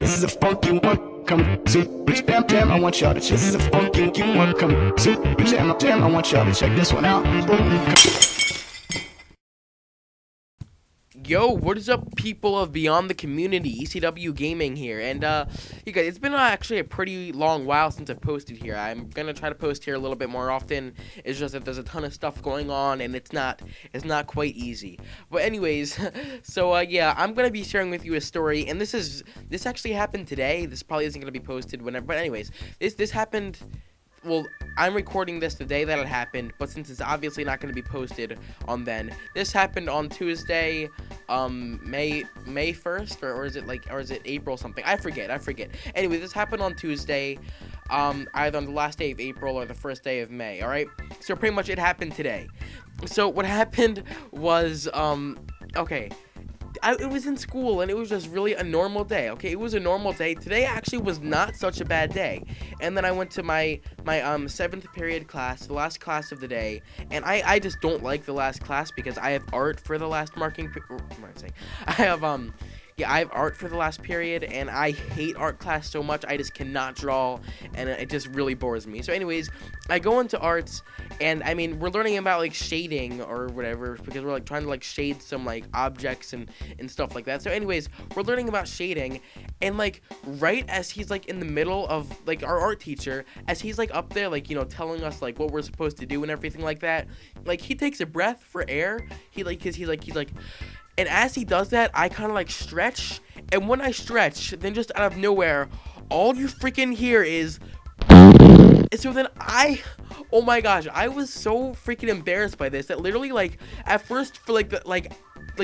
This is a funky one. Come zoom, jam, jam. I want y'all to check. This is a funky one. Come zoom, jam, jam. I want y'all to check this one out. Yo, what is up, people of Beyond the Community? ECW Gaming here, and you guys, it's been actually a pretty long while since I've posted here. I'm gonna try to post here a little bit more often. It's just that there's a ton of stuff going on, and it's not quite easy. But anyways, so yeah, I'm gonna be sharing with you a story, and this actually happened today. This probably isn't gonna be posted whenever, but anyways, this happened. Well, I'm recording this the day that it happened, but since it's obviously not going to be posted on then, this happened on Tuesday, May 1st, or is it April something? I forget. Anyway, this happened on Tuesday, either on the last day of April or the first day of May, alright? So pretty much it happened today. So what happened was, okay. It was in school, and it was just really a normal day, okay? It was a normal day. Today actually was not such a bad day. And then I went to my 7th period class, the last class of the day, and I just don't like the last class because I have art for the last I have art for the last period, and I hate art class so much. I just cannot draw, and it just really bores me. So anyways, I go into arts, and I mean, we're learning about like shading or whatever, because we're like trying to like shade some like objects and stuff like that. So anyways, we're learning about shading, and like right as he's like in the middle of like our art teacher, as he's like up there like, you know, telling us like what we're supposed to do and everything like that, like he takes a breath for air. He's like and as he does that, I kind of like stretch, and when I stretch, then just out of nowhere, all you freaking hear is, and so then oh my gosh, I was so freaking embarrassed by this that literally like at first for like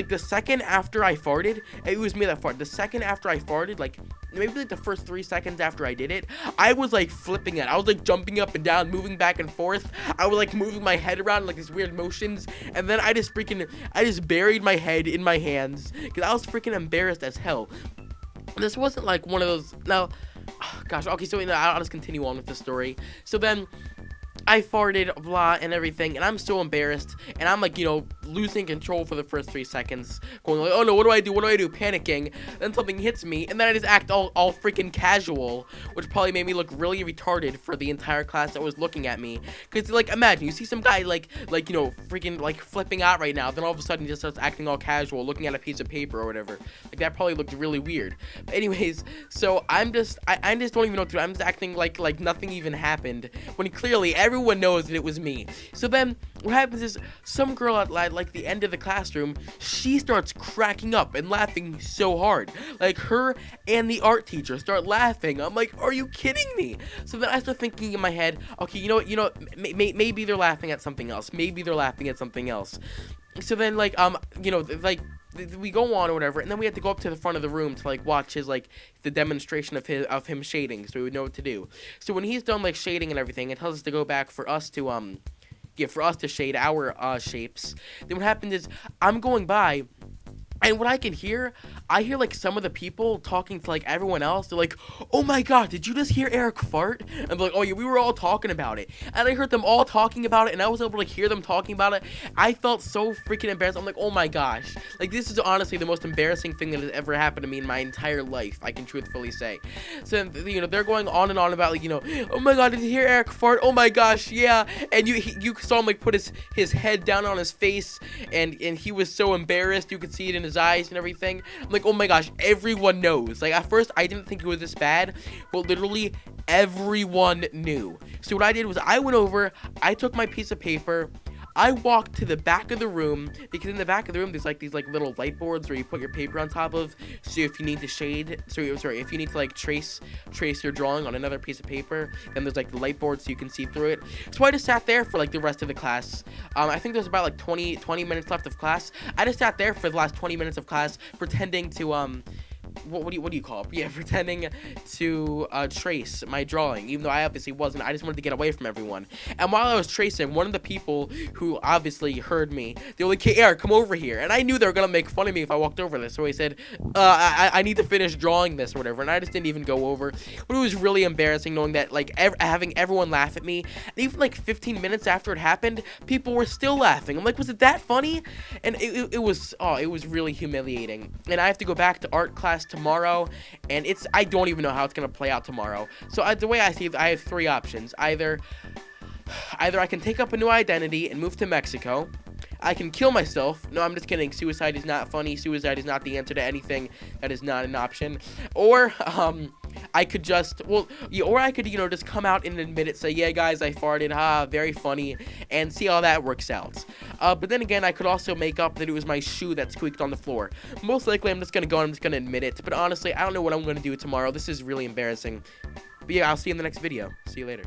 the second after I farted, it was me that farted. The second after I farted, like maybe like the first 3 seconds after I did it, I was like flipping it. I was like jumping up and down, moving back and forth. I was like moving my head around like these weird motions, and then I just buried my head in my hands because I was freaking embarrassed as hell. This wasn't like one of those. Now, oh, gosh, okay, so I'll just continue on with the story. So then I farted, blah, and everything, and I'm so embarrassed, and I'm like, you know, losing control for the first 3 seconds, going like, oh no, what do I do, panicking, then something hits me, and then I just act all freaking casual, which probably made me look really retarded for the entire class that was looking at me, because, like, imagine, you see some guy, like, you know, freaking, like, flipping out right now, then all of a sudden he just starts acting all casual, looking at a piece of paper or whatever, like, that probably looked really weird. But anyways, so I just don't even know what to do. I'm just acting like nothing even happened, when clearly everyone knows that it was me. So then what happens is some girl at like the end of the classroom, she starts cracking up and laughing so hard. Like her and the art teacher start laughing. I'm like, are you kidding me? So then I start thinking in my head, okay, you know, maybe they're laughing at something else. So then like you know, like we go on or whatever, and then we have to go up to the front of the room to like watch his like the demonstration of him shading, so we would know what to do. So when he's done like shading and everything, it tells us to go back for us to shade our shapes. Then what happens is I'm going by, and what I hear like some of the people talking to like everyone else. They're like, oh my god, did you just hear Eric fart? And I'm like, oh yeah, we were all talking about it. And I heard them all talking about it, and I was able to hear them talking about it. I felt so freaking embarrassed. I'm like, oh my gosh. Like, this is honestly the most embarrassing thing that has ever happened to me in my entire life, I can truthfully say. So, you know, they're going on and on about, like, you know, oh my god, did you hear Eric fart? Oh my gosh, yeah. And you saw him, like, put his head down on his face, and he was so embarrassed. You could see it in his eyes and everything. I'm like, oh my gosh, everyone knows. Like, at first I didn't think it was this bad, but literally everyone knew. So what I did was I went over, I took my piece of paper, I walked to the back of the room, because in the back of the room there's like these like little light boards where you put your paper on top of, so if you need to if you need to like trace your drawing on another piece of paper, then there's like the light board so you can see through it. So I just sat there for like the rest of the class. I think there's about like 20 minutes left of class. I just sat there for the last 20 minutes of class pretending to what do you call it? Yeah, pretending to trace my drawing, even though I obviously wasn't. I just wanted to get away from everyone. And while I was tracing, one of the people who obviously heard me, they were like, hey, Eric, come over here. And I knew they were gonna make fun of me if I walked over this, so he said, I need to finish drawing this or whatever. And I just didn't even go over. But it was really embarrassing knowing that, like, having everyone laugh at me. And even like 15 minutes after it happened, people were still laughing. I'm like, was it that funny? And it was really humiliating. And I have to go back to art class class tomorrow, and I don't even know how it's gonna play out tomorrow. So the way I see it, I have three options. Either I can take up a new identity and move to Mexico. I can kill myself. No, I'm just kidding. Suicide is not funny. Suicide is not the answer to anything. That is not an option. Or, I could just, or I could, just come out and admit it, say, yeah, guys, I farted, very funny, and see how that works out. But then again, I could also make up that it was my shoe that squeaked on the floor. Most likely, I'm just gonna go and I'm just gonna admit it. But honestly, I don't know what I'm gonna do tomorrow. This is really embarrassing. But yeah, I'll see you in the next video. See you later.